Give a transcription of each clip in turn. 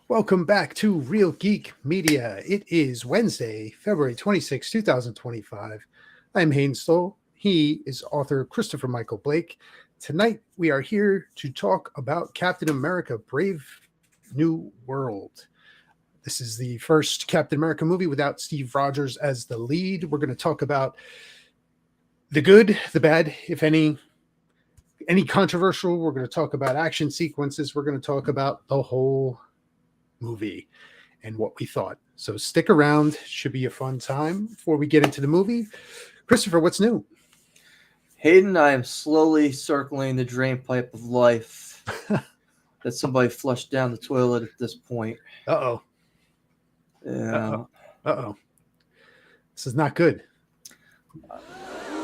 Welcome back to Real Geek Media. It is Wednesday, February 26, 2025. I'm Hayden Stoll. He is author Christopher Michael Blake. Tonight, we are here to talk about Captain America Brave New World. This is the first Captain America movie without Steve Rogers as the lead. We're going to talk about the good, the bad, if any controversial. We're going to talk about action sequences. We're going to talk about the whole movie and what we thought. So stick around. Should be a fun time. Before we get into the movie, Christopher, what's new? Hayden, I am slowly circling the drain pipe of life that somebody flushed down the toilet at this point. Uh-oh. Yeah. Uh-oh. This is not good.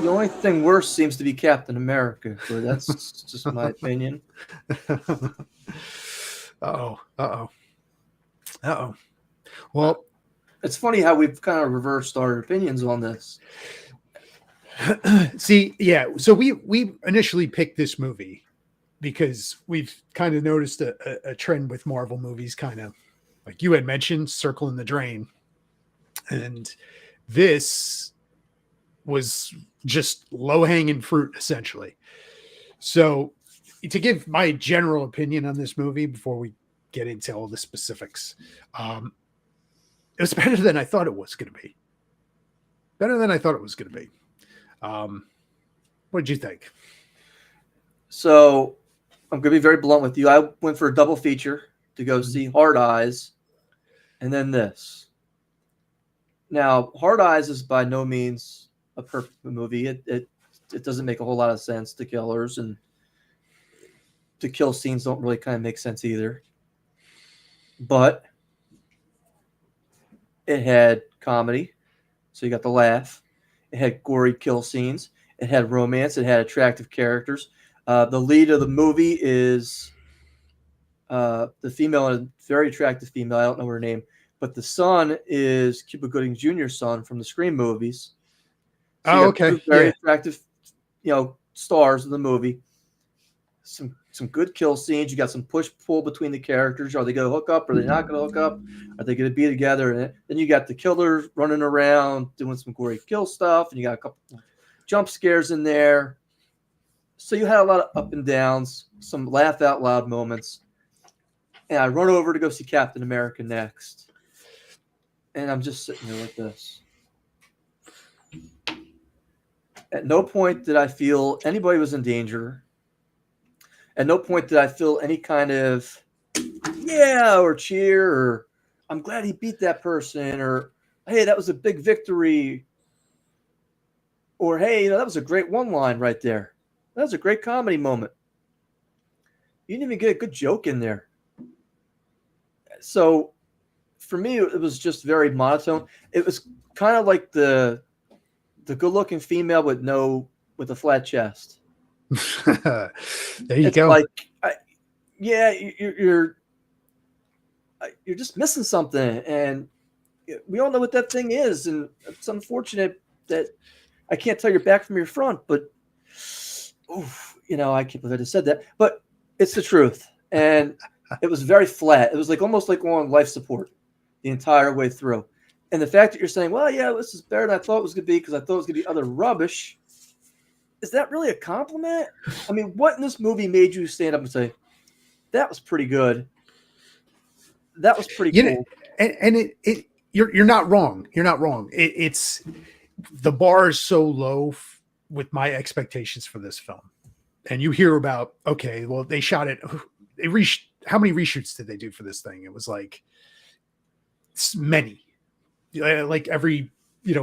The only thing worse seems to be Captain America, but that's just my opinion. Uh-oh. Well, it's funny how we've kind of reversed our opinions on this. See, yeah. So we initially picked this movie because we've kind of noticed a trend with Marvel movies, kind of like you had mentioned, circling the drain. And this was just low-hanging fruit, essentially. So to give my general opinion on this movie before we get into all the specifics, it was better than I thought it was going to be. What did you think? So I'm going to be very blunt with you. I went for a double feature to go see Hard Eyes and then this. Now, Hard Eyes is by no means a perfect movie. It doesn't make a whole lot of sense. The killers and the kill scenes don't really kind of make sense either. But it had comedy, so you got the laugh. It had gory kill scenes. It had romance. It had attractive characters. The lead of the movie is the female, a very attractive female. I don't know her name, but the son is Cuba Gooding Jr.'s son from the Scream movies. So okay. Very attractive, stars in the movie. Some good kill scenes. You got some push-pull between the characters. Are they going to hook up? Are they not going to hook up? Are they going to be together? And then you got the killers running around doing some gory kill stuff, and you got a couple jump scares in there. So you had a lot of up and downs, some laugh out loud moments. And I run over to go see Captain America next. And I'm just sitting there like this. At no point did I feel anybody was in danger. At no point did I feel any kind of or cheer or I'm glad he beat that person or hey, that was a big victory. Or hey, that was a great one line right there. That was a great comedy moment. You didn't even get a good joke in there. So for me, it was just very monotone. It was kind of like the good-looking female with a flat chest. There you go. Like, you're just missing something, and we all know what that thing is, and it's unfortunate that I can't tell your back from your front, but I can't believe I just said that, but it's the truth, and it was very flat. It was almost like on life support the entire way through, and the fact that you're saying, well, yeah, this is better than I thought it was going to be because I thought it was going to be other rubbish. Is that really a compliment? I mean, what in this movie made you stand up and say, that was pretty good? That was pretty cool. And you're not wrong. You're not wrong. It's the bar is so low with my expectations for this film. And you hear about, okay, well, they shot it. How many reshoots did they do for this thing? It was like many, like every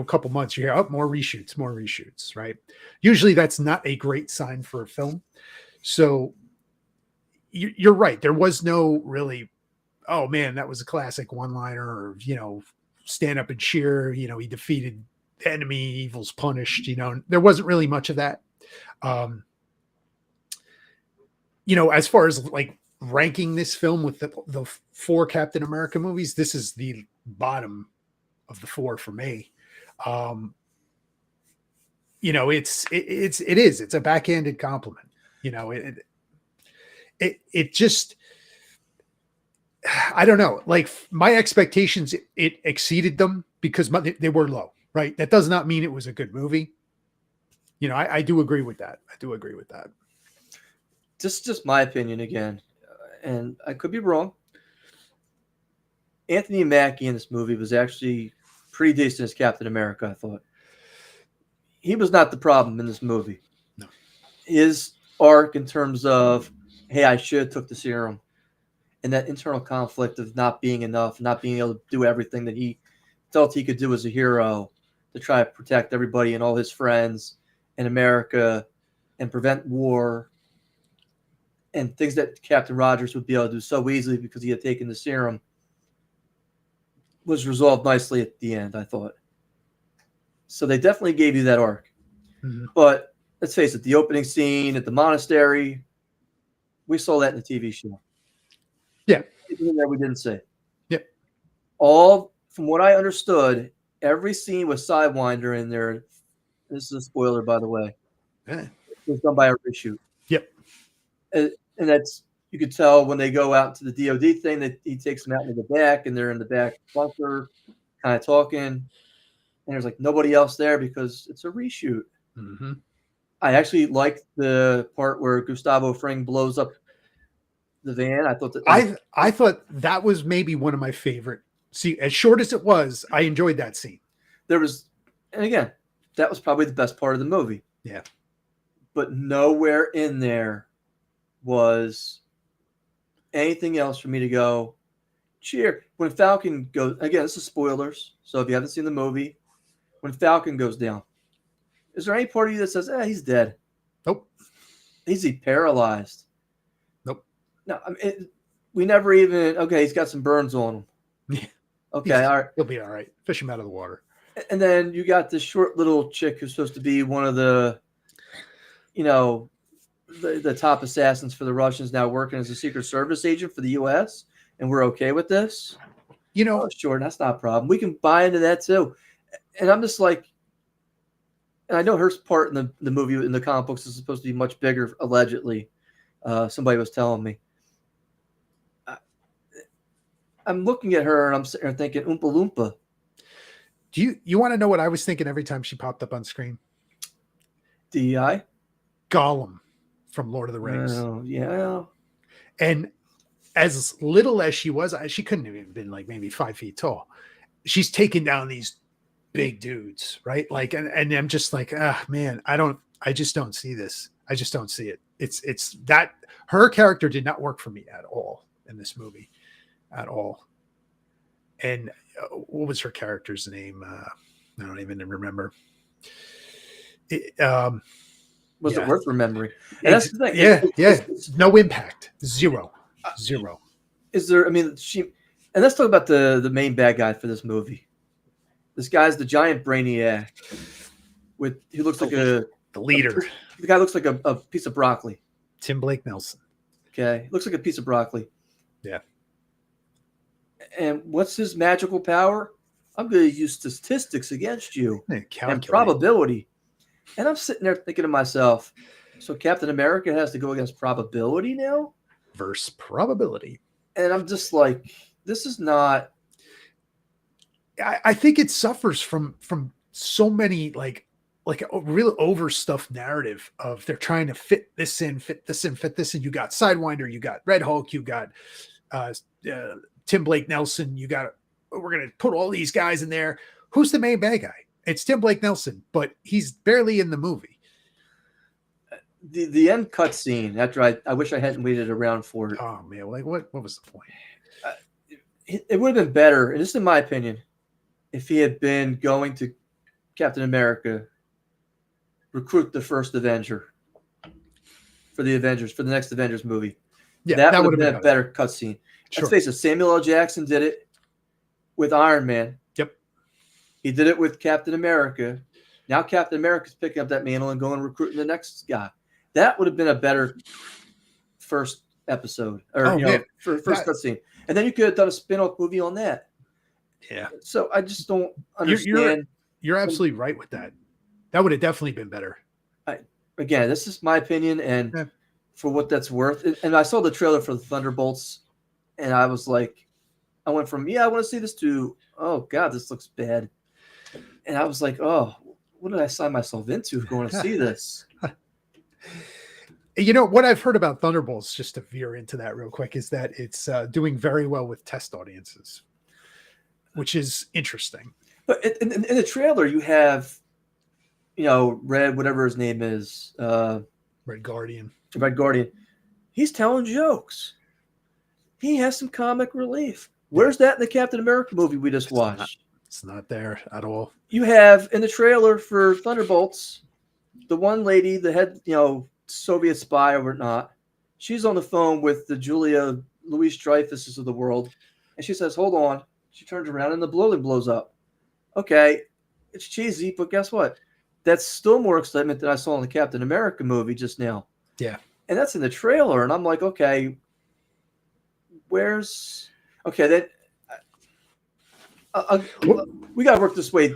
couple months you hear, more reshoots, right? Usually that's not a great sign for a film. So you're right. There was no really, oh man, that was a classic one-liner, or, stand up and cheer, he defeated the enemy, evil's punished, there wasn't really much of that. As far as like ranking this film with the four Captain America movies, this is the bottom of the four for me. It's a backhanded compliment. It just, I don't know. Like my expectations, it exceeded them because they were low, right? That does not mean it was a good movie. You know, I do agree with that. I do agree with that. This is just my opinion again, and I could be wrong. Anthony Mackie in this movie was actually pretty decent as Captain America, I thought. He was not the problem in this movie. No. His arc in terms of, hey, I should have took the serum, and that internal conflict of not being enough, not being able to do everything that he felt he could do as a hero to try to protect everybody and all his friends in America and prevent war and things that Captain Rogers would be able to do so easily because he had taken the serum was resolved nicely at the end, I thought. So they definitely gave you that arc. Mm-hmm. But let's face it, the opening scene at the monastery, we saw that in the TV show. Yeah. Anything that we didn't say. Yep. All, from what I understood, every scene with Sidewinder in there, this is a spoiler, by the way, Yeah. was done by a reshoot. Yep. And that's, you could tell when they go out to the DOD thing that he takes them out into the back and they're in the back bunker kind of talking. And there's like nobody else there because it's a reshoot. Mm-hmm. I actually liked the part where Gustavo Fring blows up the van. I thought that I thought that was maybe one of my favorite. See, as short as it was, I enjoyed that scene. There was, and again, that was probably the best part of the movie. Yeah. But nowhere in there was anything else for me to go cheer. When Falcon goes, again, this is spoilers, so if you haven't seen the movie, when Falcon goes down, is there any part of you that says, he's dead? Nope. Is he paralyzed? Nope. No, I mean, we never even, okay, he's got some burns on him. Yeah. Okay, all right. He'll be all right. Fish him out of the water. And then you got this short little chick who's supposed to be one of the, the top assassins for the Russians, now working as a Secret Service agent for the U.S., and we're okay with this? Sure, that's not a problem. We can buy into that too. And I'm just like, and I know her part in the movie, in the comic books, is supposed to be much bigger, allegedly. Somebody was telling me. I'm looking at her and I'm sitting there thinking, Oompa Loompa. Do you want to know what I was thinking every time she popped up on screen? DEI? Gollum from Lord of the Rings. Oh, yeah. And as little as she was, she couldn't have even been like maybe 5 feet tall. She's taking down these big dudes, right? Like, and I'm just like, man, I just don't see this. I just don't see it. It's that her character did not work for me at all in this movie, at all. And what was her character's name? I don't even remember. Was it worth remembering? And that's the thing. It's no impact. Zero. Is there? I mean, and let's talk about the main bad guy for this movie. This guy's the giant brainiac he looks like the leader. The guy looks like a piece of broccoli. Tim Blake Nelson. Okay, looks like a piece of broccoli. Yeah. And what's his magical power? I'm going to use statistics against you and probability. And I'm sitting there thinking to myself, so Captain America has to go against probability now? Versus probability. And I'm just like, this is not. I think it suffers from so many like a real overstuffed narrative of they're trying to fit this in. You got Sidewinder, you got Red Hulk, you got Tim Blake Nelson, we're going to put all these guys in there. Who's the main bad guy? It's Tim Blake Nelson, but he's barely in the movie. The end cutscene, after I wish I hadn't waited around for it. Oh man, like what was the point? It would have been better, and this is in my opinion, if he had been going to Captain America, recruit the first Avenger for the next Avengers movie. Yeah, that would have been a better cutscene. Sure. Let's face it, Samuel L. Jackson did it with Iron Man. Yep. He did it with Captain America. Now Captain America's picking up that mantle and going and recruiting the next guy. That would have been a better first episode first cutscene. And then you could have done a spin-off movie on that. Yeah. So I just don't understand. You're absolutely right with that. That would have definitely been better. Again, this is my opinion, and for what that's worth. And I saw the trailer for the Thunderbolts and I was like, I went from, yeah, I want to see this to, oh God, this looks bad. And I was like, oh, what did I sign myself into going to see this? You know, what I've heard about Thunderbolts, just to veer into that real quick, is that it's doing very well with test audiences, which is interesting. But in the trailer, you have, Red, whatever his name is, Red Guardian. Red Guardian. He's telling jokes. He has some comic relief. Where's that in the Captain America movie we just watched? It's not there at all. You have in the trailer for Thunderbolts, the one lady, the head, Soviet spy or whatnot. She's on the phone with the Julia Louis-Dreyfuses of the world, and she says, "Hold on." She turns around and the building blows up. Okay, it's cheesy, but guess what? That's still more excitement than I saw in the Captain America movie just now. Yeah, and that's in the trailer, and I'm like, okay, that we got to work this way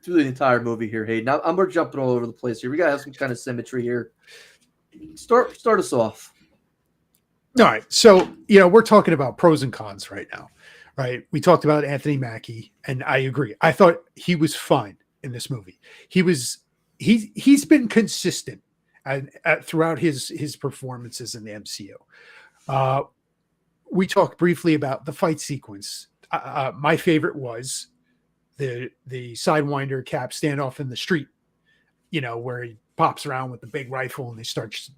through the entire movie here, Hayden. We're jumping all over the place here. We got to have some kind of symmetry here. Start us off. All right. So, we're talking about pros and cons right now, right? We talked about Anthony Mackie, and I agree. I thought he was fine in this movie. He's been consistent throughout his performances in the MCU. We talked briefly about the fight sequence. My favorite was the Sidewinder Cap standoff in the street, where he pops around with the big rifle and they start,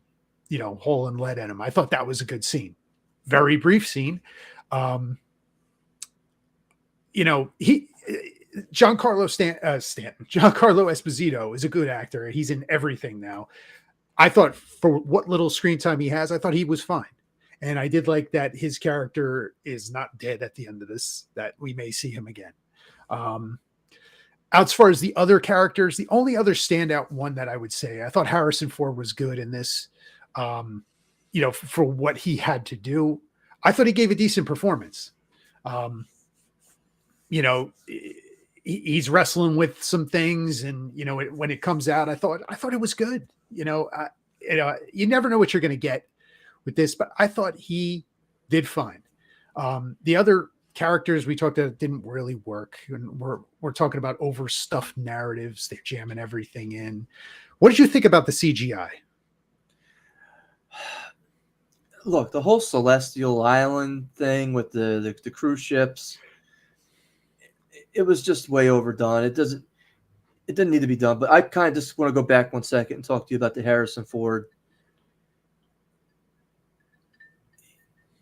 hauling lead at him. I thought that was a good scene. Very brief scene. Giancarlo Esposito is a good actor. He's in everything now. I thought for what little screen time he has, I thought he was fine. And I did like that his character is not dead at the end of this, that we may see him again. As far as the other characters, the only other standout one that I would say, I thought Harrison Ford was good in this, for what he had to do. I thought he gave a decent performance. He's wrestling with some things, and when it comes out, I thought it was good. You never know what you're going to get with this, but I thought he did fine. The other characters we talked about didn't really work, and we're talking about overstuffed narratives. They're jamming everything in. What did you think about the CGI? Look, the whole Celestial Island thing with the cruise ships, it was just way overdone. It didn't need to be done. But I kind of just want to go back 1 second and talk to you about the Harrison Ford.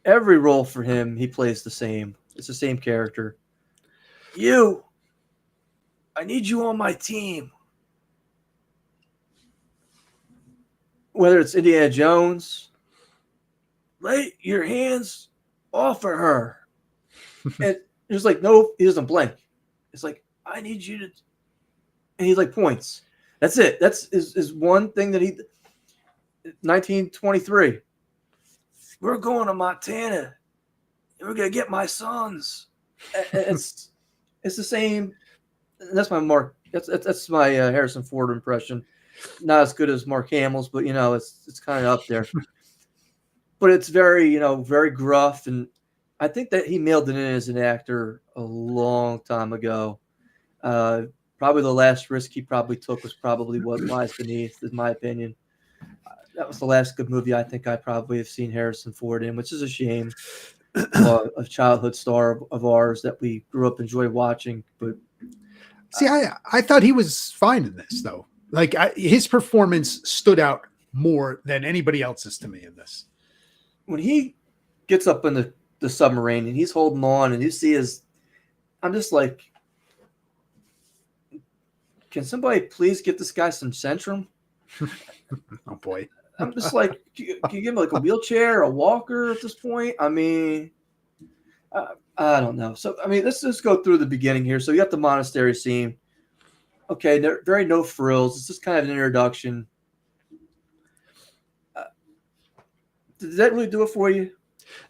Every role for him, he plays the same. It's the same character. I need you on my team. Whether it's Indiana Jones, lay your hands off of her. And there's like, no, he doesn't blink. It's like, I need you to, and he like points. That's it. That's is one thing that 1923. We're going to Montana. We're gonna get my sons. It's the same. That's my Mark. That's my Harrison Ford impression. Not as good as Mark Hamill's, but it's kind of up there. But it's very very gruff, and I think that he mailed it in as an actor a long time ago. Probably the last risk he probably took was probably What Lies Beneath, in my opinion. That was the last good movie I think I probably have seen Harrison Ford in, which is a shame. A childhood star of ours that we grew up enjoying watching. But see, I thought he was fine in this, though. Like his performance stood out more than anybody else's to me in this. When he gets up in the submarine and he's holding on, and you see I'm just like, can somebody please get this guy some Centrum? Oh boy. I'm just like, can you give him like a wheelchair, a walker at this point? I mean, I don't know. So, I mean, let's just go through the beginning here. So you got the monastery scene. Okay, very no frills. It's just kind of an introduction. Did that really do it for you?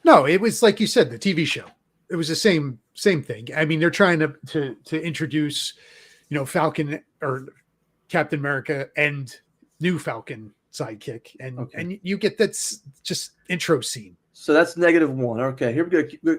No, it was like you said, the TV show. It was the same thing. I mean, they're trying to introduce, Falcon or Captain America and new Falcon sidekick, and you get that's just intro scene. So that's -1. Okay, here we go.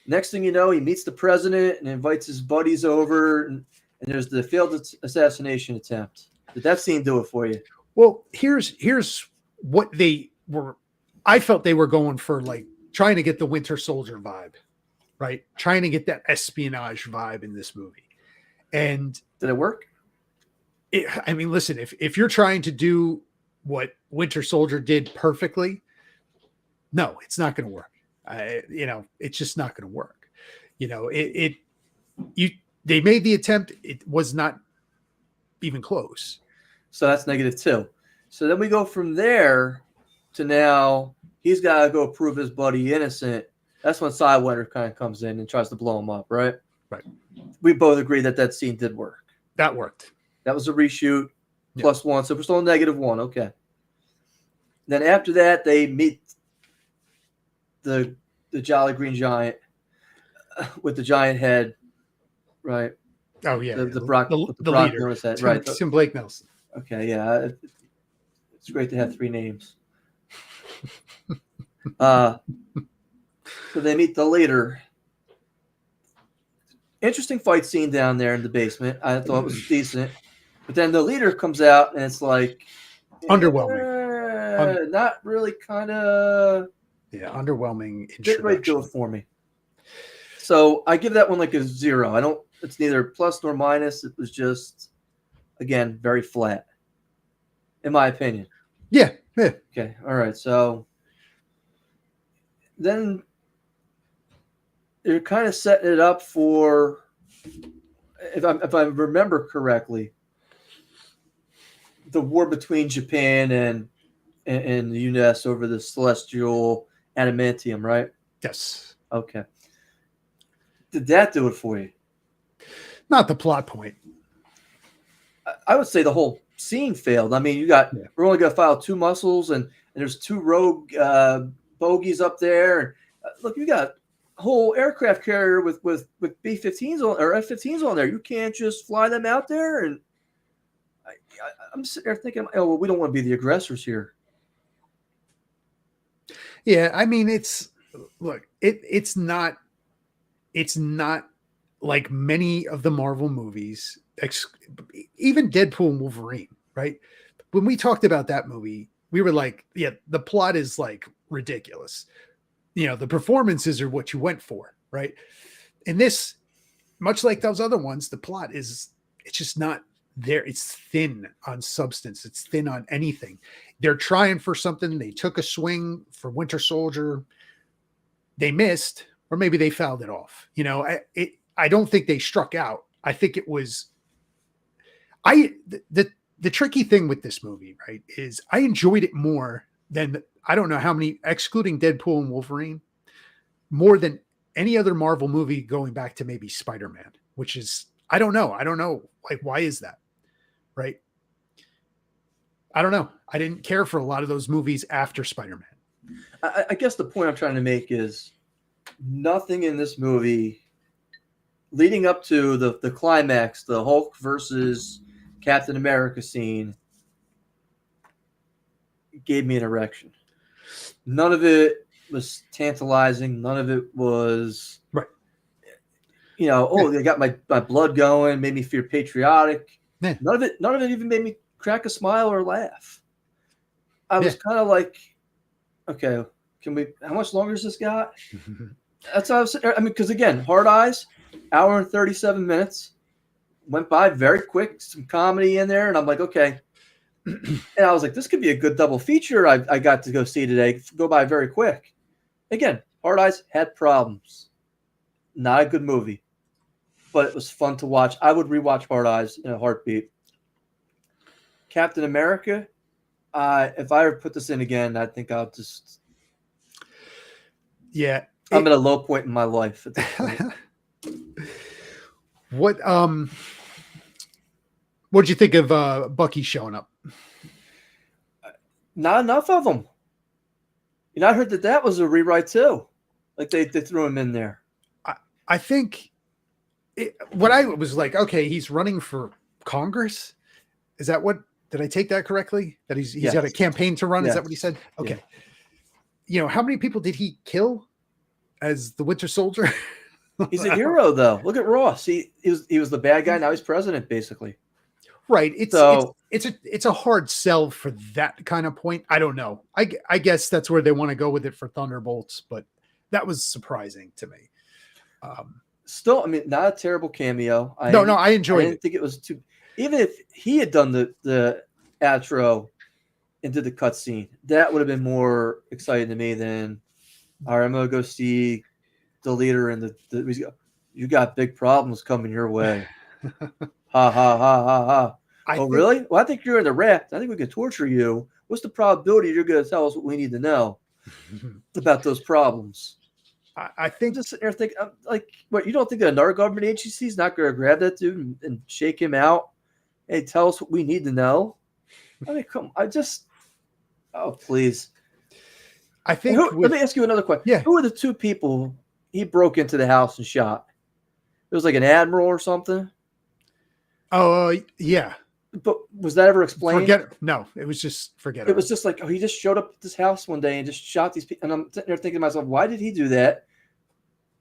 Next thing you know, he meets the president and invites his buddies over, and there's the failed assassination attempt. Did that scene do it for you? Well, here's what they were. I felt they were going for, like, trying to get the Winter Soldier vibe, right? Trying to get that espionage vibe in this movie. And did it work? I mean, listen, if you're trying to do what Winter Soldier did perfectly, no, it's not going to work. It's just not going to work. They made the attempt. It was not even close. So that's -2. So then we go from there to now he's got to go prove his buddy innocent. That's when Sidewinder kind of comes in and tries to blow him up, right? Right. We both agree that scene did work. That worked. That was a reshoot, +1. So we're still -1. Okay. Then after that, they meet the Jolly Green Giant with the giant head, right? Oh yeah, the Brock leader, Norris head, right? Tim Blake Nelson. Okay, yeah, it's great to have 3 names. So they meet the leader. Interesting fight scene down there in the basement. I thought it was decent, but then the leader comes out and it's like underwhelming. Not really, kind of. Yeah, underwhelming. Didn't really do it for me. So I give that one like a 0. I don't. It's neither plus nor minus. It was just, again, very flat, in my opinion. Yeah. Okay. All right. So then they're kind of setting it up for, if I remember correctly, the war between Japan and the U.S. over the celestial adamantium, right? Yes. Okay. Did that do it for you? Not the plot point. I would say the whole scene failed. I mean, we're only going to file 2 muscles, and there's 2 rogue bogies up there. Look, you got a whole aircraft carrier with B-15s on, or F-15s on there. You can't just fly them out there. And I'm sitting there thinking, oh, well, we don't want to be the aggressors here. Yeah, I mean, it's not like many of the Marvel movies, even Deadpool and Wolverine, right? When we talked about that movie, we were like, yeah, the plot is like ridiculous. The performances are what you went for, right? And this, much like those other ones, the plot it's just not there. It's thin on substance. It's thin on anything. They're trying for something. They took a swing for Winter Soldier. They missed, or maybe they fouled it off. I don't think they struck out. I think it was, the tricky thing with this movie, right, is I enjoyed it more than, I don't know how many, excluding Deadpool and Wolverine, more than any other Marvel movie going back to maybe Spider-Man, which is, I don't know. Like, why is that? Right. I don't know. I didn't care for a lot of those movies after Spider-Man. I guess the point I'm trying to make is nothing in this movie leading up to the climax, the Hulk versus Captain America scene, gave me an erection. None of it was tantalizing. None of it was, right. They got my blood going, made me feel patriotic. Yeah. None of it even made me crack a smile or laugh. I was kind of like, okay, how much longer has this got? That's what I was, because again, Hard Eyes, hour and 37 minutes, went by very quick, some comedy in there, and I'm like, okay. And I was like, this could be a good double feature I got to go see today. Go by very quick. Again, Hard Eyes had problems. Not a good movie, but it was fun to watch. I would rewatch Hard Eyes in a heartbeat. Captain America, if I ever put this in again, I think I'll just... Yeah. I'm at a low point in my life at this point. What'd you think of Bucky showing up? Not enough of them. I heard that was a rewrite too. Like they threw him in there. I think what I was like, okay, he's running for Congress. Is that what? Did I take that correctly? That he's got a campaign to run? Yes. Is that what he said? Okay. how many people did he kill as the Winter Soldier? He's a hero, though. Look at Ross. He was the bad guy. Now he's president, basically. Right. So It's a hard sell for that kind of point. I don't know. I guess that's where they want to go with it for Thunderbolts, but that was surprising to me. Still, I mean, not a terrible cameo. I enjoyed it. I didn't think it was too. Even if he had done the outro and did the cutscene, that would have been more exciting to me than, all right, I'm gonna go see the leader and you got big problems coming your way. Ha ha ha ha ha. Really? Well, I think you're in the raft. I think we can torture you. What's the probability you're going to tell us what we need to know about those problems? I think just sitting there thinking, like, what, you don't think that another government agency is not going to grab that dude and shake him out and tell us what we need to know? I mean, please. I think. Let me ask you another question. Yeah. Who are the two people he broke into the house and shot? It was like an admiral or something. Oh, yeah. But was that ever explained? No, it was just forget it. It was just like, he just showed up at this house one day and just shot these people. And I'm sitting there thinking to myself, why did he do that?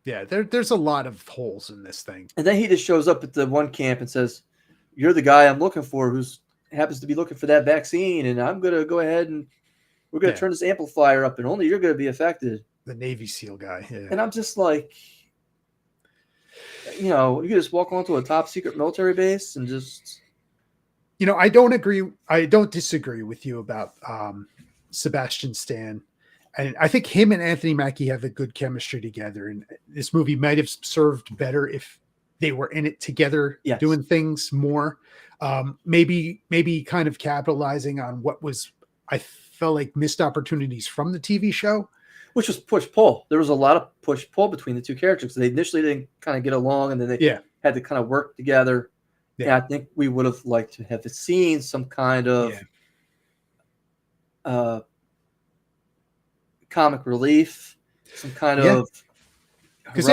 Yeah, there's a lot of holes in this thing. And then he just shows up at the one camp and says, you're the guy I'm looking for who happens to be looking for that vaccine. And I'm going to go ahead and we're going to turn this amplifier up and only you're going to be affected. The Navy SEAL guy. Yeah. And I'm just like, you could just walk onto a top secret military base and just... I don't disagree with you about Sebastian Stan. And I think him and Anthony Mackie have a good chemistry together. And this movie might have served better if they were in it together, doing things more. Maybe kind of capitalizing on what I felt like missed opportunities from the TV show. Which was push-pull. There was a lot of push-pull between the two characters. They initially didn't kind of get along, and then they had to kind of work together. Yeah, I think we would have liked to have seen some kind of comic relief, some kind of because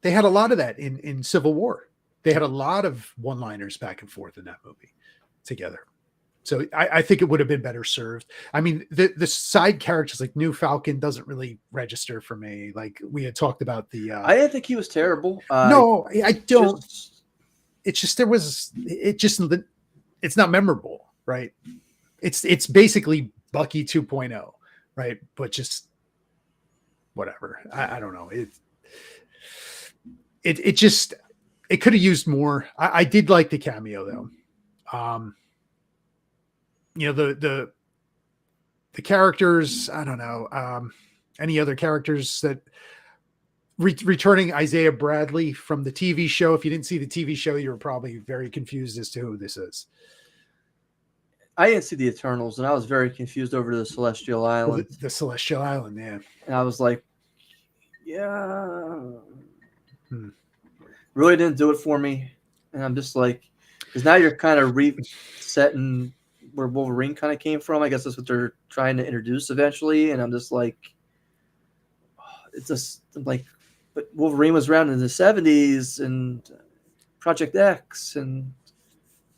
they had a lot of that in Civil War. They had a lot of one-liners back and forth in that movie together. So I think it would have been better served. I mean, the side characters like New Falcon doesn't really register for me. Like we had talked about I didn't think he was terrible. No, I don't. It's just it's not memorable, right? It's basically Bucky 2.0, right? But just whatever. I don't know. It could have used more. I did like the cameo though. The characters, I don't know. Any other characters that returning Isaiah Bradley from the TV show. If you didn't see the TV show, you were probably very confused as to who this is. I didn't see the Eternals, and I was very confused over the Celestial Island. The Celestial Island, yeah. And I was like, really didn't do it for me. And I'm just like, because now you're kind of resetting where Wolverine kind of came from. I guess that's what they're trying to introduce eventually. And I'm just like, it's just like, but Wolverine was around in the 70s and Project X, and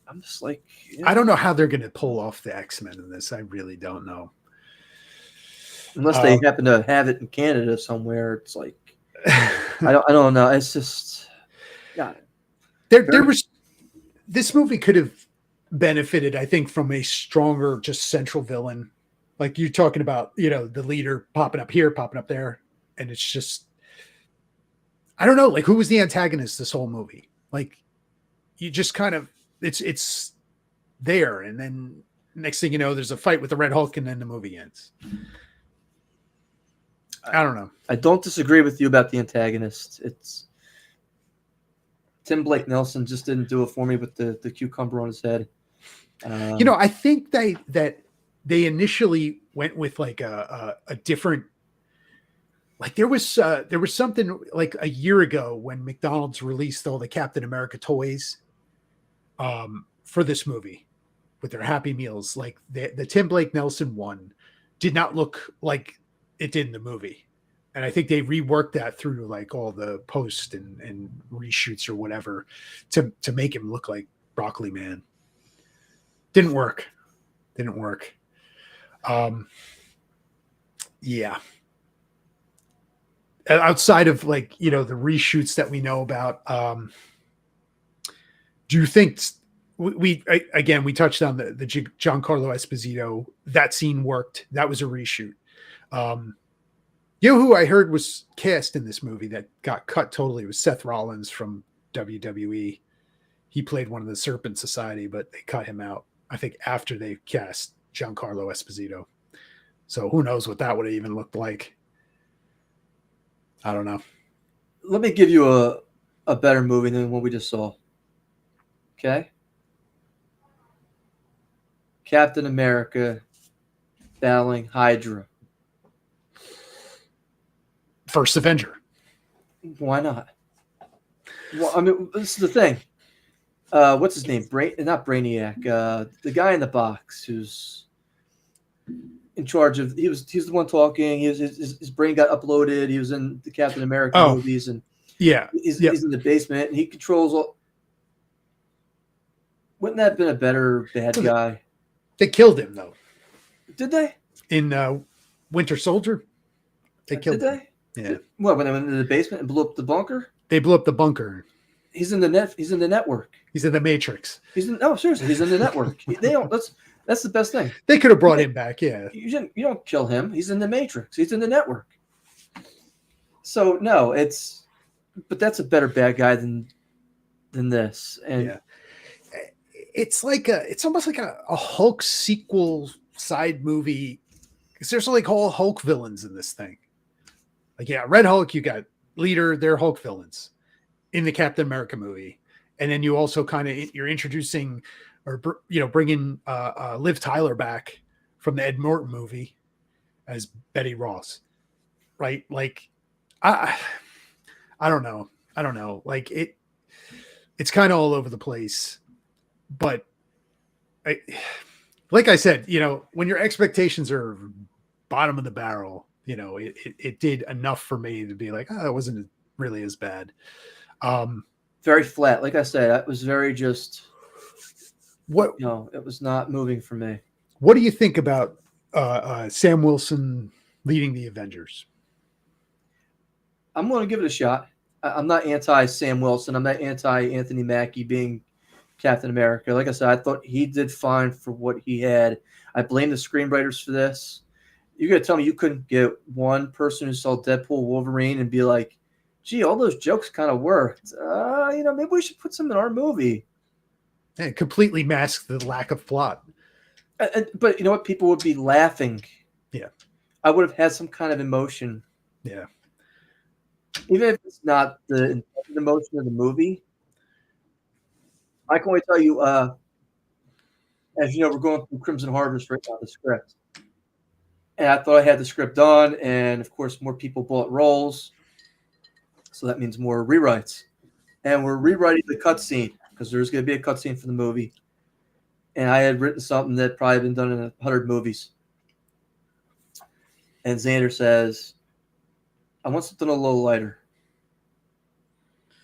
I'm just like, I don't know how they're going to pull off the X-Men in this. I really don't know. Unless they happen to have it in Canada somewhere. It's like, I don't know. It's just, this movie could have benefited, I think, from a stronger, just central villain. Like you're talking about, the leader popping up here, popping up there. And it's just, I don't know, like who was the antagonist this whole movie? Like you just kind of, it's there. And then next thing you know, there's a fight with the Red Hulk and then the movie ends. I don't know. I don't disagree with you about the antagonist. It's Tim Blake Nelson just didn't do it for me with the cucumber on his head. I think that they initially went with like a different, like there was something like a year ago when McDonald's released all the Captain America toys for this movie with their Happy Meals. Like the Tim Blake Nelson one did not look like it did in the movie. And I think they reworked that through like all the post and reshoots or whatever to make him look like Broccoli Man. Didn't work. Yeah. Outside of like, the reshoots that we know about, do you think we touched on the Giancarlo Esposito, that scene worked. That was a reshoot. Who I heard was cast in this movie that got cut totally was Seth Rollins from WWE. He played one of the Serpent Society, but they cut him out, I think, after they cast Giancarlo Esposito. So who knows what that would have even looked like. I don't know. Let me give you a better movie than what we just saw. Okay? Captain America battling Hydra. First Avenger. Why not? Well, I mean, this is the thing. What's his name? Not Brainiac. The guy in the box who's in charge of. He's the one talking. His brain got uploaded. He was in the Captain America movies, and he's in the basement, and he controls all. Wouldn't that have been a better bad guy? They killed him though. Did they? In Winter Soldier, they killed him. They? Yeah. What, when they went into the basement and blew up the bunker? They blew up the bunker. He's in the network. He's in the Matrix. Seriously, he's in the network. They don't. That's the best thing. They could have brought him back. Yeah. You don't kill him. He's in the Matrix. He's in the network. So no, but that's a better bad guy than this. And yeah. It's almost like a Hulk sequel side movie. Because there's like all Hulk villains in this thing. Like, Red Hulk, you got leader, they're Hulk villains in the Captain America movie. And then you also you're introducing or, bringing Liv Tyler back from the Ed Norton movie as Betty Ross. Right. Like, I don't know. Like it's kind of all over the place, but like I said, when your expectations are bottom of the barrel, it did enough for me to be like, it wasn't really as bad. Very flat. Like I said, it was very just what, it was not moving for me. What do you think about Sam Wilson leading the Avengers? I'm going to give it a shot. I'm not anti Sam Wilson. I'm not anti Anthony Mackie being Captain America. Like I said, I thought he did fine for what he had. I blame the screenwriters for this. You're going to tell me you couldn't get one person who saw Deadpool, Wolverine, and be like, gee, all those jokes kind of worked. Maybe we should put some in our movie. And it completely masked the lack of plot. But you know what? People would be laughing. Yeah. I would have had some kind of emotion. Yeah. Even if it's not the emotion of the movie. I can only tell you, as you know, we're going through Crimson Harvest right now, the script. And I thought I had the script done, and of course, more people bought roles. So that means more rewrites. And we're rewriting the cutscene because there's going to be a cutscene for the movie. And I had written something that probably been done in 100 movies. And Xander says, I want something a little lighter.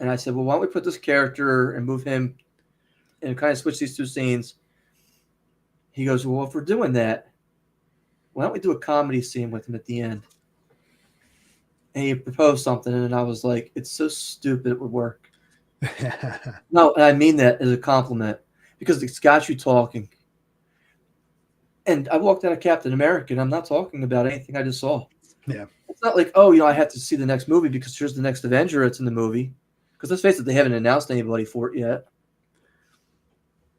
And I said, well, why don't we put this character and move him and kind of switch these two scenes? He goes, well, if we're doing that, why don't we do a comedy scene with him at the end? And he proposed something, and I was like, it's so stupid it would work. No, and I mean that as a compliment because it's got you talking. And I walked out of Captain America, and I'm not talking about anything I just saw. Yeah. It's not like, I have to see the next movie because here's the next Avenger that's in the movie. Because let's face it, they haven't announced anybody for it yet.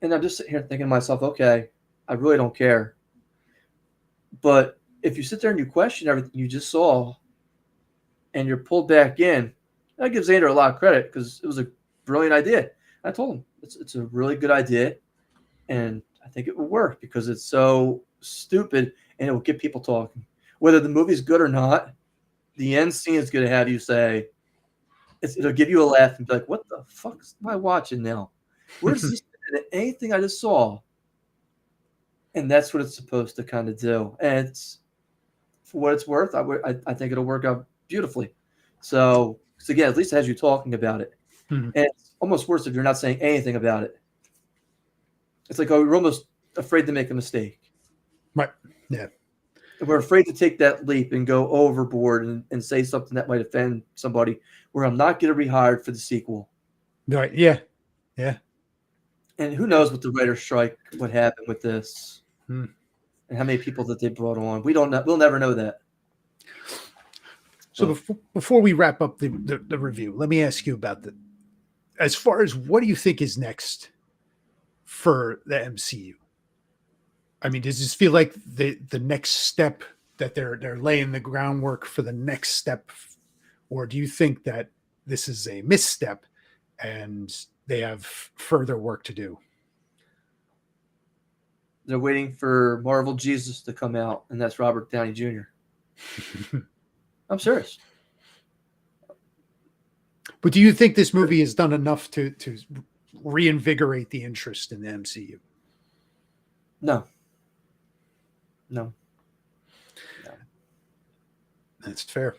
And I'm just sitting here thinking to myself, okay, I really don't care. But if you sit there and you question everything you just saw and you're pulled back in, I give Xander a lot of credit because it was a brilliant idea. I told him it's a really good idea, and I think it will work because it's so stupid and it will get people talking. Whether the movie's good or not, the end scene is going to have you say, it'll give you a laugh and be like, what the fuck am I watching now? Where's this anything I just saw? And that's what it's supposed to kind of do. And it's, for what it's worth, I think it'll work out beautifully. So again, at least it has you talking about it. Mm-hmm. And it's almost worse if you're not saying anything about it. It's like, you're almost afraid to make a mistake. Right. Yeah. we're afraid to take that leap and go overboard and say something that might offend somebody, where I'm not going to be rehired for the sequel. Right. Yeah. Yeah. And who knows what the writer's strike, what happened with this, Hmm. and how many people that they brought on. We don't know. We'll never know that. So before we wrap up the review, let me ask you about as far as what do you think is next for the MCU? I mean, does this feel like the next step that they're laying the groundwork for the next step, or do you think that this is a misstep and they have further work to do? They're waiting for Marvel Jesus to come out, and that's Robert Downey Jr. I'm serious. But do you think this movie has done enough to reinvigorate the interest in the MCU? No. That's fair.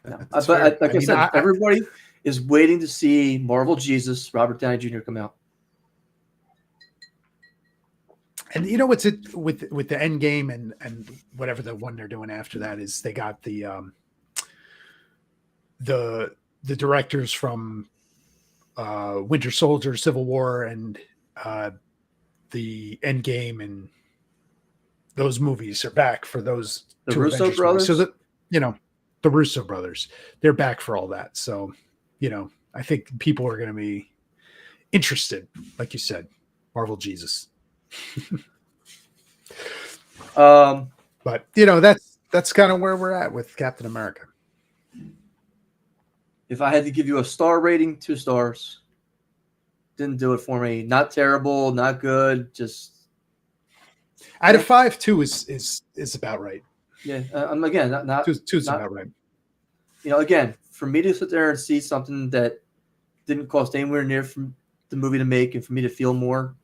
No. That's but fair. like I said, everybody is waiting to see Marvel Jesus, Robert Downey Jr. come out. And you know what's it with the end game and whatever the one they're doing after that is, they got the directors from Winter Soldier, Civil War, and the End Game, and those movies are back for those The Russo brothers. Movies. So that, you know, the Russo brothers, they're back for all that. So, you know, I think people are going to be interested, like you said, Marvel Jesus. But you know, that's kind of where we're at with Captain America. If I had to give you a star rating, 2 stars. Didn't do it for me. Not terrible, not good. Just out of 5, 2 is about right. Yeah, again, not 2's about right. You know, again, for me to sit there and see something that didn't cost anywhere near from the movie to make, and for me to feel more.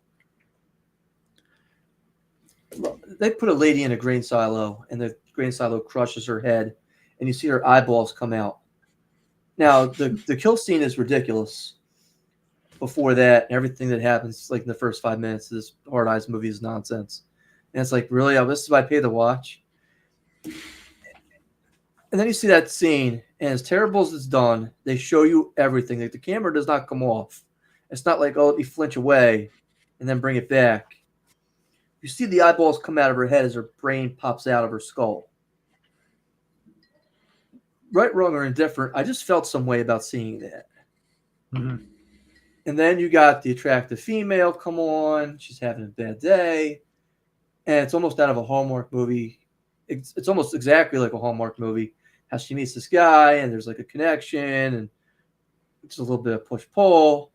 They put a lady in a grain silo, and the grain silo crushes her head, and you see her eyeballs come out. Now, the kill scene is ridiculous. Before that, everything that happens, like in the first 5 minutes of this Hard Eyes movie, is nonsense. And it's like, really? Oh, this is what I pay to watch? And then you see that scene, and as terrible as it's done, they show you everything. Like, the camera does not come off. It's not like, oh, let me flinch away and then bring it back. You see the eyeballs come out of her head as her brain pops out of her skull. Right, wrong, or indifferent, I just felt some way about seeing that. Mm-hmm. And then you got the attractive female come on. She's having a bad day. And it's almost out of a Hallmark movie. It's almost exactly like a Hallmark movie. How she meets this guy, and there's like a connection, and it's a little bit of push-pull.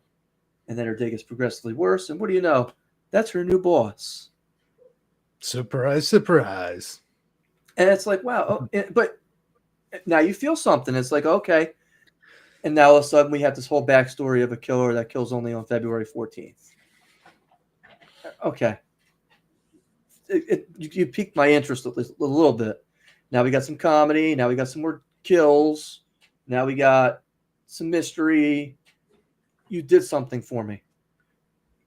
And then her day gets progressively worse. And what do you know? That's her new boss. Surprise, surprise. And it's like, wow. But now you feel something. It's like, okay. And now all of a sudden we have this whole backstory of a killer that kills only on February 14th. Okay. You piqued my interest at least a little bit. Now we got some comedy. Now we got some more kills. Now we got some mystery. You did something for me.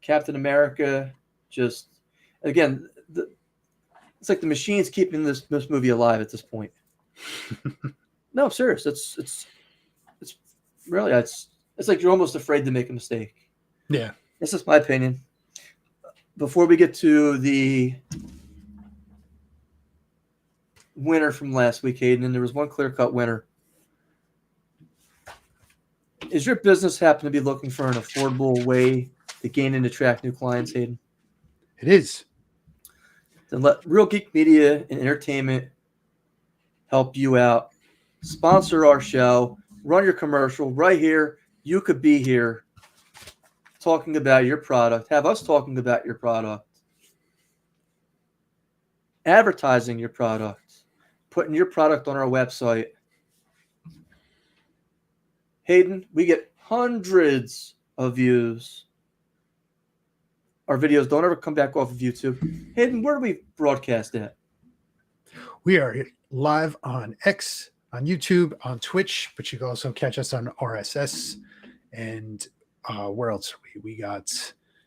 Captain America, just, again, it's like the machine's keeping this movie alive at this point. No, I'm serious. It's really, it's like you're almost afraid to make a mistake. Yeah. This is my opinion. Before we get to the winner from last week, Hayden, and there was one clear-cut winner. Is your business happen to be looking for an affordable way to gain and attract new clients, Hayden? It is. Then let Real Geek Media and Entertainment help you out. Sponsor our show. Run your commercial right here. You could be here talking about your product. Have us talking about your product. Advertising your product. Putting your product on our website. Hayden, we get hundreds of views. Our videos don't ever come back off of YouTube. Hayden, where do we broadcast at? We are live on X, on YouTube, on Twitch, but you can also catch us on RSS. And where else are we? We got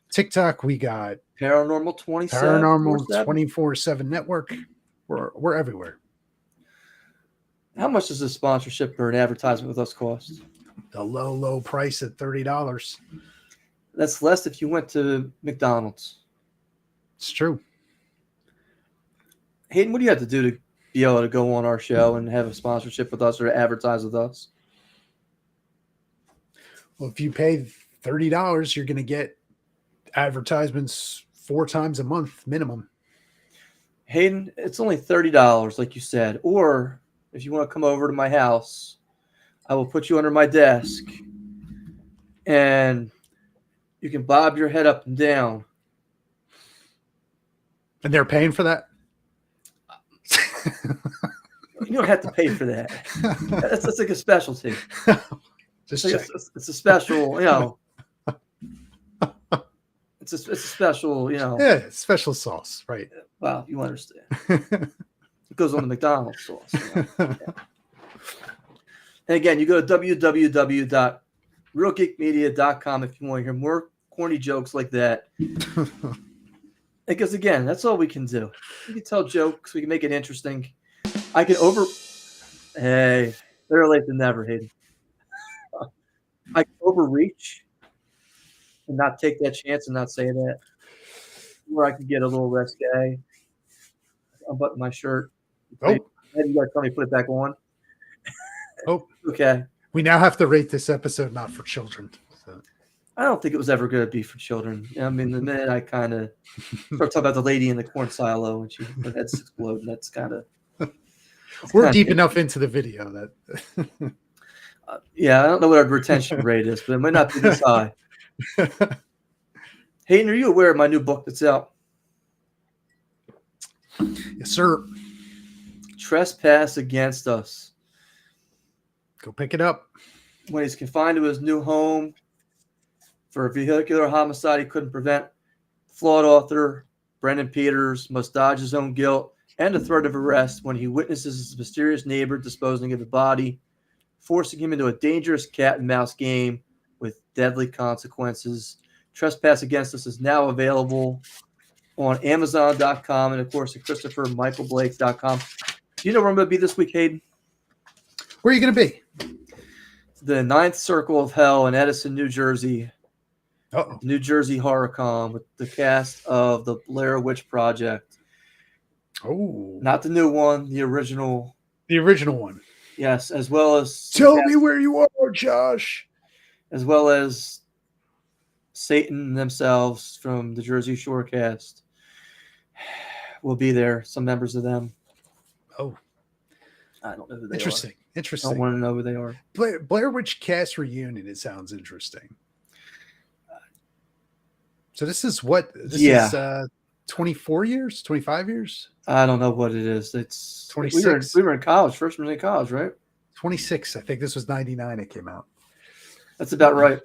TikTok. We got Paranormal 27. Paranormal 24/7 Network. We're everywhere. much does a sponsorship or an advertisement with us cost? The low price at $30. That's less if you went to McDonald's. It's true. Hayden, what do you have to do to be able to go on our show and have a sponsorship with us or advertise with us? Well, if you pay $30, you're going to get advertisements 4 times a month minimum. Hayden, it's only $30, like you said. Or if you want to come over to my house, I will put you under my desk and you can bob your head up and down. And they're paying for that? You don't have to pay for that. That's like a specialty. Just it's a special, you know. It's a special, you know. Yeah, special sauce, right? Well, you understand. It goes on the McDonald's sauce. You know? Yeah. And again, you go to www.realgeekmedia.com if you want to hear more corny jokes like that. Because again, that's all we can do. We can tell jokes. We can make it interesting. I can Hey, better late than never, Hayden. I can overreach and not take that chance and not say that. Or I could get a little risque. Unbutton my shirt. Oh. You gotta tell me to put it back on. Oh. Okay. We now have to rate this episode not for children. So. I don't think it was ever going to be for children. I mean, the minute I kind of start talking about the lady in the corn silo and her head's exploding, that's kind of. We're deep enough into the video that. Yeah, I don't know what our retention rate is, but it might not be this high. Hayden, are you aware of my new book that's out? Yes, sir. Trespass Against Us. Go pick it up. When he's confined to his new home for a vehicular homicide he couldn't prevent, flawed author Brendan Peters must dodge his own guilt and the threat of arrest when he witnesses his mysterious neighbor disposing of the body, forcing him into a dangerous cat and mouse game with deadly consequences. Trespass Against Us is now available on Amazon.com and, of course, at ChristopherMichaelBlake.com. Do you know where I'm going to be this week, Hayden? Where are you going to be? The Ninth Circle of Hell in Edison, New Jersey. Uh-oh. New Jersey HorrorCon with the cast of the Blair Witch Project. Oh. Not the new one, the original. The original one. Yes, as well as... Tell me where you are, Josh. As well as Satan themselves from the Jersey Shore cast will be there. Some members of them. Oh. I don't know who they Interesting. are. Interesting. I don't want to know who they are. Blair Witch cast reunion. It sounds interesting. So this is what? This is 24 years? 25 years? I don't know what it is. It's 26. We were in college. First one in college, right? 26. I think this was 99 it came out. That's about right.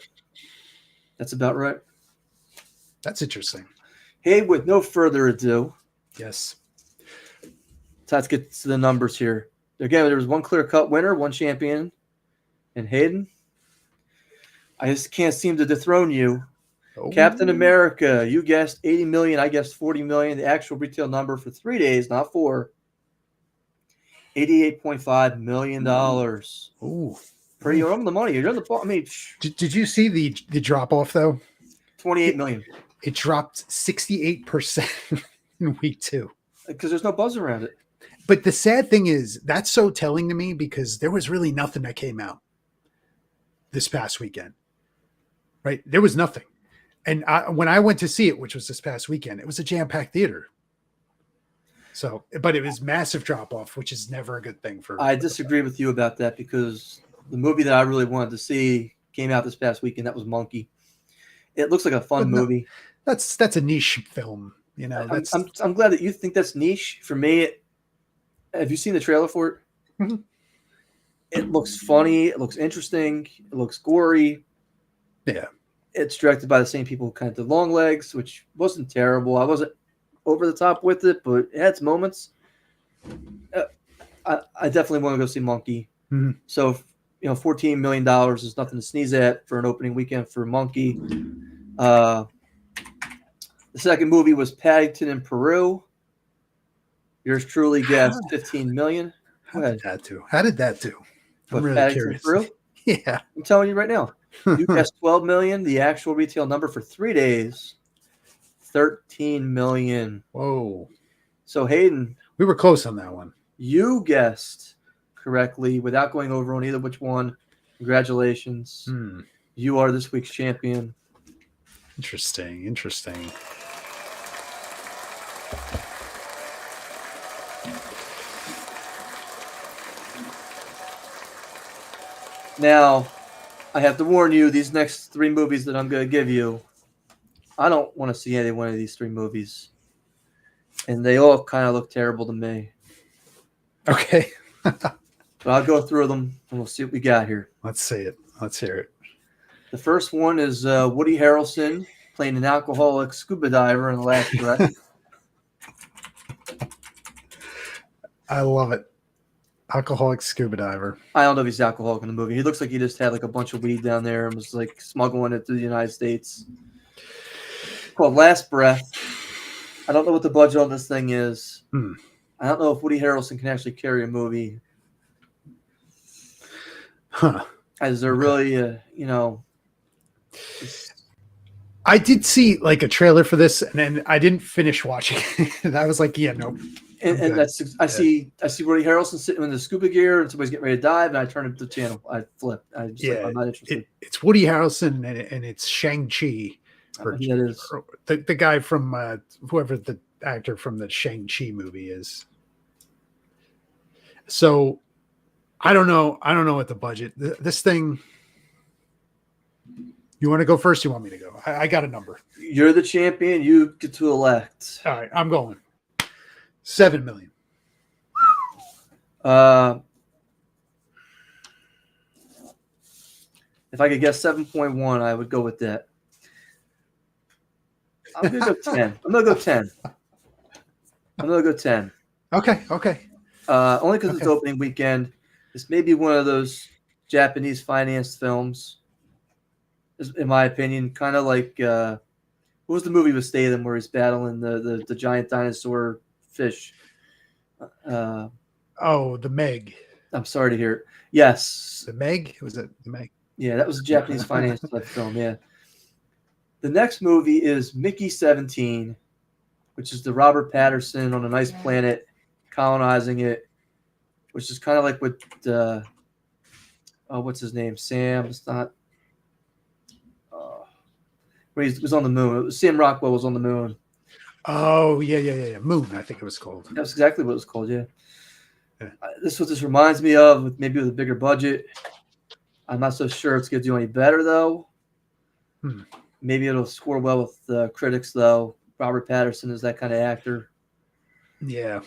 That's about right. That's interesting. Hey, with no further ado. Yes. Let's get to the numbers here. Again, there was one clear-cut winner, one champion. And Hayden, I just can't seem to dethrone you. Oh. Captain America, you guessed 80 million. I guessed 40 million. The actual retail number for 3 days, not 4. $88.5 million. Ooh. Pretty on the money. You're on the ball. I mean, did you see the drop off though? 28 million. It dropped 68% in week 2. Because there's no buzz around it. But the sad thing is, that's so telling to me because there was really nothing that came out this past weekend. Right? There was nothing. And when I went to see it, which was this past weekend, it was a jam-packed theater. So, but it was massive drop-off, which is never a good thing for. I disagree with you about that because the movie that I really wanted to see came out this past weekend. That was Monkey. It looks like a fun movie. That's a niche film, you know. I'm glad that you think that's niche. For me, have you seen the trailer for it? Mm-hmm. It looks funny. It looks interesting. It looks gory. Yeah. It's directed by the same people who kind of did Long Legs, which wasn't terrible. I wasn't over the top with it, but it had its moments. I definitely want to go see Monkey. Mm-hmm. So, $14 million is nothing to sneeze at for an opening weekend for Monkey. The second movie was Paddington in Peru. Yours truly guessed 15 million. How did that do? How did that do? I'm But really Paddington curious. Through? Yeah. I'm telling you right now. You guessed 12 million. The actual retail number for 3 days, 13 million. Whoa. So Hayden, We were close on that one. you guessed correctly without going over on either which one. Congratulations. You are this week's champion. Interesting. Interesting. Now, I have to warn you, these next 3 movies that I'm going to give you, I don't want to see any one of these 3 movies. And they all kind of look terrible to me. Okay. But I'll go through them and we'll see what we got here. Let's see it. Let's hear it. The first one is Woody Harrelson playing an alcoholic scuba diver in The Last Breath. I love it. Alcoholic scuba diver. I don't know if he's alcoholic in the movie. He looks like he just had like a bunch of weed down there and was like smuggling it to the United States. It's called Last Breath. I don't know what the budget on this thing is. I don't know if Woody Harrelson can actually carry a movie. Huh. As they're really, I did see like a trailer for this, and then I didn't finish watching it. And I was like, yeah, nope. And that's I see Woody Harrelson sitting in the scuba gear and somebody's getting ready to dive, and I turn to the channel. I flip. I'm not interested. It's Woody Harrelson and it's Shang-Chi. The guy from whoever the actor from the Shang-Chi movie is. So I don't know what the budget. This thing. You want to go first? You want me to go? I got a number. You're the champion. You get to elect. All right, I'm going. 7 million. If I could guess 7.1, I would go with that. I'm gonna go 10. I'm gonna go 10. Okay. Only because it's opening weekend. This may be one of those Japanese financed films, in my opinion. Kind of like what was the movie with Statham where he's battling the giant dinosaur fish? The Meg. I'm sorry to hear it. Yes. The Meg? Was it the Meg? Yeah, that was a Japanese finance film, yeah. The next movie is Mickey 17, which is the Robert Pattinson on a nice planet colonizing it, which is kind of like what what's his name? Sam. It's not when he was on the moon. Sam Rockwell was on the moon. Oh, yeah. Moon, I think it was called. That's exactly what it was called, yeah. This is what this reminds me of, maybe with a bigger budget. I'm not so sure it's going to do any better, though. Maybe it'll score well with the critics, though. Robert Pattinson is that kind of actor. Yeah.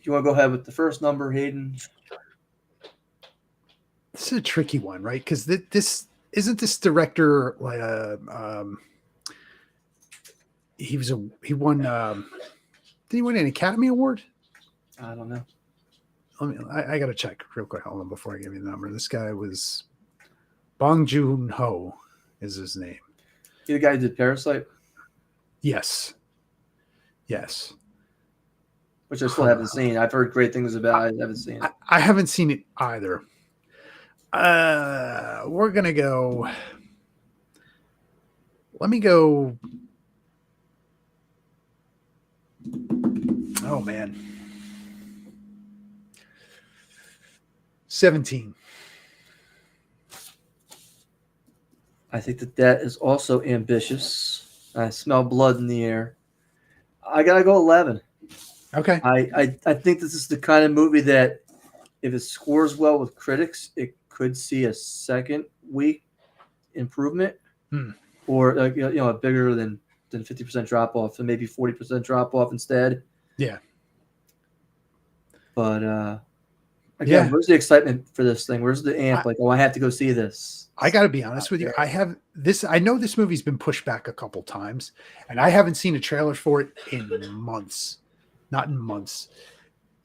You want to go ahead with the first number, Hayden? This is a tricky one, right? Because this isn't this director like he won did he win an Academy Award? I don't know. I gotta check real quick. Hold on before I give you the number. This guy was Bong Joon-ho is his name. You the guy who did Parasite? Yes. Which I still haven't seen. I've heard great things about it. I haven't seen it. I haven't seen it either. We're gonna go. Let me go. Oh man. 17. I think that is also ambitious. I smell blood in the air. I gotta go 11. Okay. I think this is the kind of movie that if it scores well with critics, it could see a second week improvement, or a bigger than 50% drop off, and maybe 40% drop off instead. Yeah. But again, where's the excitement for this thing? Where's the amp? I have to go see this. I got to be honest with you. I know this movie's been pushed back a couple times, and I haven't seen a trailer for it in months. Not in months.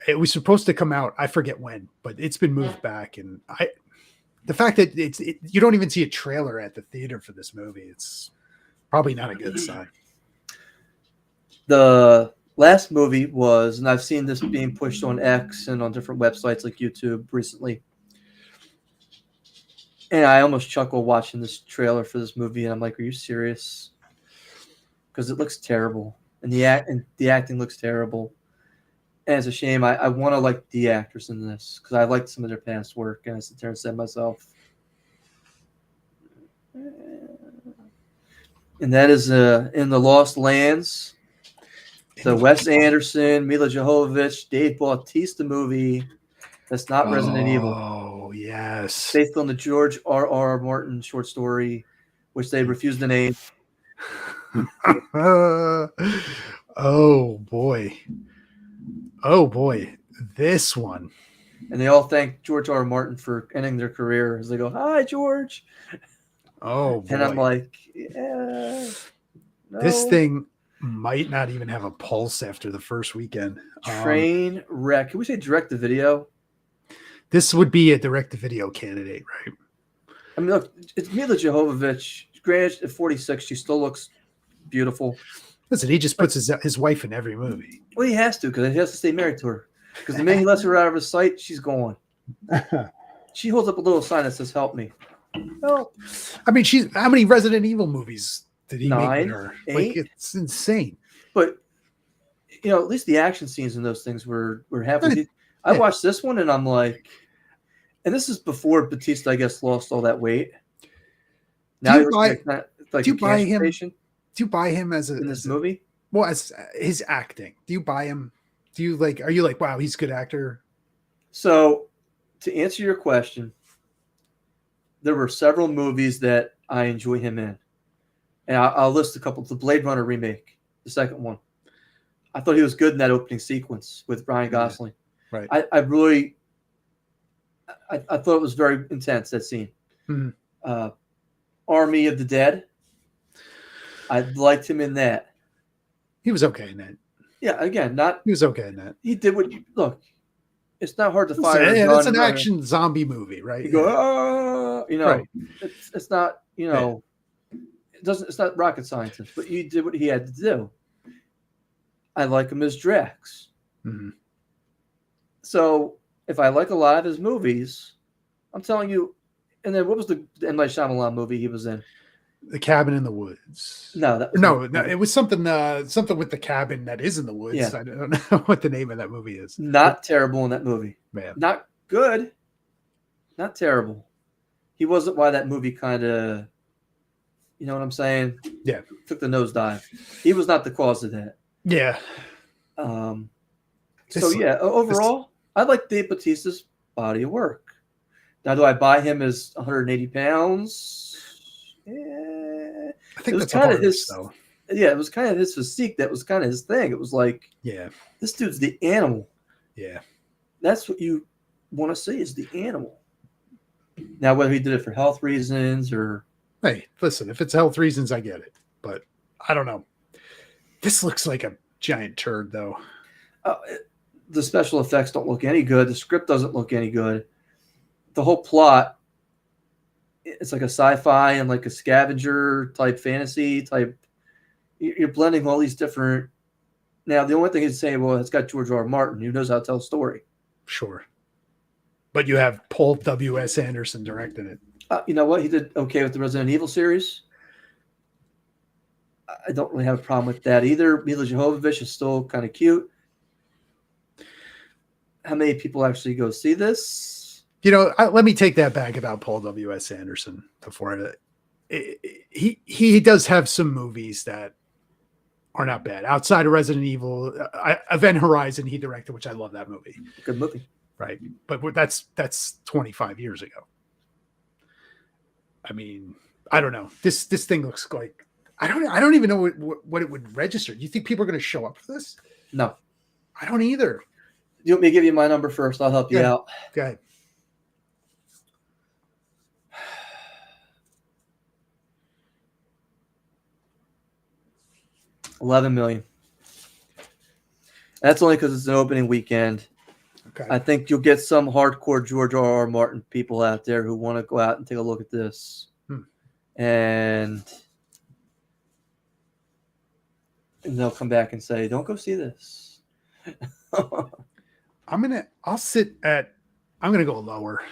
It was supposed to come out. I forget when, but it's been moved back. And the fact that you don't even see a trailer at the theater for this movie, it's probably not a good sign. The last movie was, and I've seen this being pushed on X and on different websites like YouTube recently. And I almost chuckle watching this trailer for this movie, and I'm like, "Are you serious?" Because it looks terrible, and the acting looks terrible, and it's a shame. I want to like the actors in this because I liked some of their past work, and I sit there and say to myself, and that is in the Lost Lands, the Wes Anderson, Mila Jovovich, Dave Bautista movie. That's not Resident Evil. Oh, yes. Based on the George R.R. Martin short story, which they refused to name. Oh, boy. Oh, boy. This one. And they all thank George R.R. Martin for ending their career as they go, "Hi, George." Oh, boy. And I'm like, yeah. No. This thing might not even have a pulse after the first weekend. Train wreck. Can we say direct to video? This would be a direct-to-video candidate, right? I mean, look, it's Mila Jovovich. Granted, at 46, she still looks beautiful. Listen, he just puts his wife in every movie. Well, he has to because he has to stay married to her. Because the minute he lets her out of his sight, she's gone. She holds up a little sign that says, "Help me." Well, I mean, how many Resident Evil movies did he make 9, with her? 8? Like, it's insane. But, at least the action scenes in those things were happy. I watched this one and I'm like, and this is before Batista, I guess, lost all that weight. Now do you buy him? Patient Do you buy him as in this movie? Well, as his acting, do you buy him? Do you like? Are you like, wow, he's a good actor? So, to answer your question, there were several movies that I enjoy him in, and I'll list a couple. The Blade Runner remake, the second one. I thought he was good in that opening sequence with Ryan Gosling. Right. I really, I thought it was very intense, that scene. Mm-hmm. Army of the Dead. I liked him in that. He was okay in that. Yeah, again, he was okay in that. He did what you look. It's not hard to fire. Yeah, it's an action zombie movie, right? You go, right. It's not, it's not rocket science, but you did what he had to do. I like him as Drax. Mm-hmm. So if I like a lot of his movies, I'm telling you. And then what was the M. Night Shyamalan movie he was in? The Cabin in the Woods. No, it was something with the cabin that is in the woods. Yeah. I don't know what the name of that movie is. Not terrible in that movie. Man. Not good. Not terrible. He wasn't why that movie kind of, you know what I'm saying? Yeah. Took the nosedive. He was not the cause of that. Yeah. Overall, I like Dave Bautista's body of work. Now, do I buy him as 180 pounds? I think that's kind of his. Though. Yeah, it was kind of his physique. That was kind of his thing. It was like, yeah, this dude's the animal. Yeah, that's what you want to see is the animal. Now, whether he did it for health reasons or, hey, listen, if it's health reasons, I get it, but I don't know. This looks like a giant turd, though. The special effects don't look any good. The script doesn't look any good. The whole plot, it's like a sci-fi and like a scavenger type fantasy type. You're blending all these different. Now, the only thing is saying, well, it's got George R. R. Martin, who knows how to tell a story. Sure. But you have Paul W.S. Anderson directing it. You know what? He did okay with the Resident Evil series. I don't really have a problem with that either. Mila Jovovich is still kind of cute. How many people actually go see this? Let me take that back about Paul W.S. Anderson before. He does have some movies that are not bad. Outside of Resident Evil, Event Horizon, he directed, which I love that movie. Good movie. Right. But that's 25 years ago. I mean, I don't know. This thing looks like, I don't even know what it would register. Do you think people are going to show up for this? No. I don't either. You want me to give you my number first? I'll help you out. Go ahead. $11 million. That's only because it's an opening weekend. Okay. I think you'll get some hardcore George R. R. Martin people out there who want to go out and take a look at this. And and they'll come back and say, "Don't go see this." I'm gonna go lower.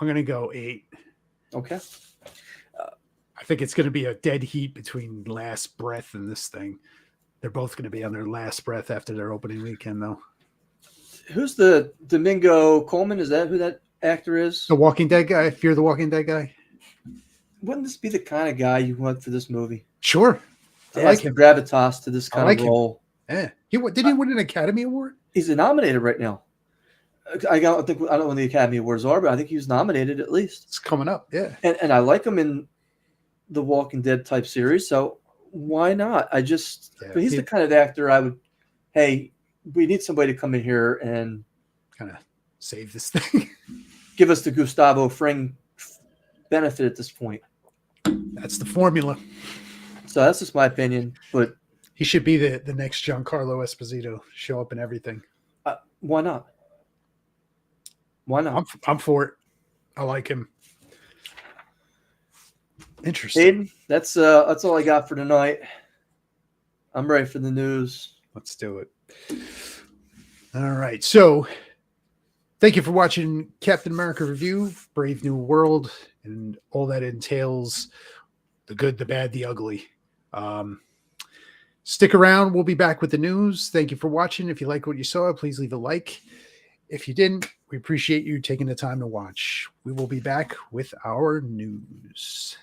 I'm gonna go 8. Okay. I think it's gonna be a dead heat between Last Breath and this thing. They're both gonna be on their last breath after their opening weekend, though. Who's the Domingo Coleman? Is that who that actor is? The Walking Dead guy. Fear the Walking Dead guy. Wouldn't this be the kind of guy you want for this movie? Sure. To add some gravitas to this kind of role. Yeah. Did he win an Academy Award? He's nominated right now. I don't know when the Academy Awards are, but I think he was nominated at least. It's coming up, yeah. And I like him in the Walking Dead type series, so why not? But he's the kind of actor I would. Hey, we need somebody to come in here and kind of save this thing. Give us the Gustavo Fring benefit at this point. That's the formula. So that's just my opinion, but he should be the next Giancarlo Esposito. Show up in everything. Why not? Why not? I'm for it. I like him. Interesting. Hayden, that's all I got for tonight. I'm ready for the news. Let's do it. All right. So thank you for watching Captain America Review, Brave New World, and all that entails, the good, the bad, the ugly. Stick around. We'll be back with the news. Thank you for watching. If you like what you saw, please leave a like. If you didn't, we appreciate you taking the time to watch. We will be back with our news.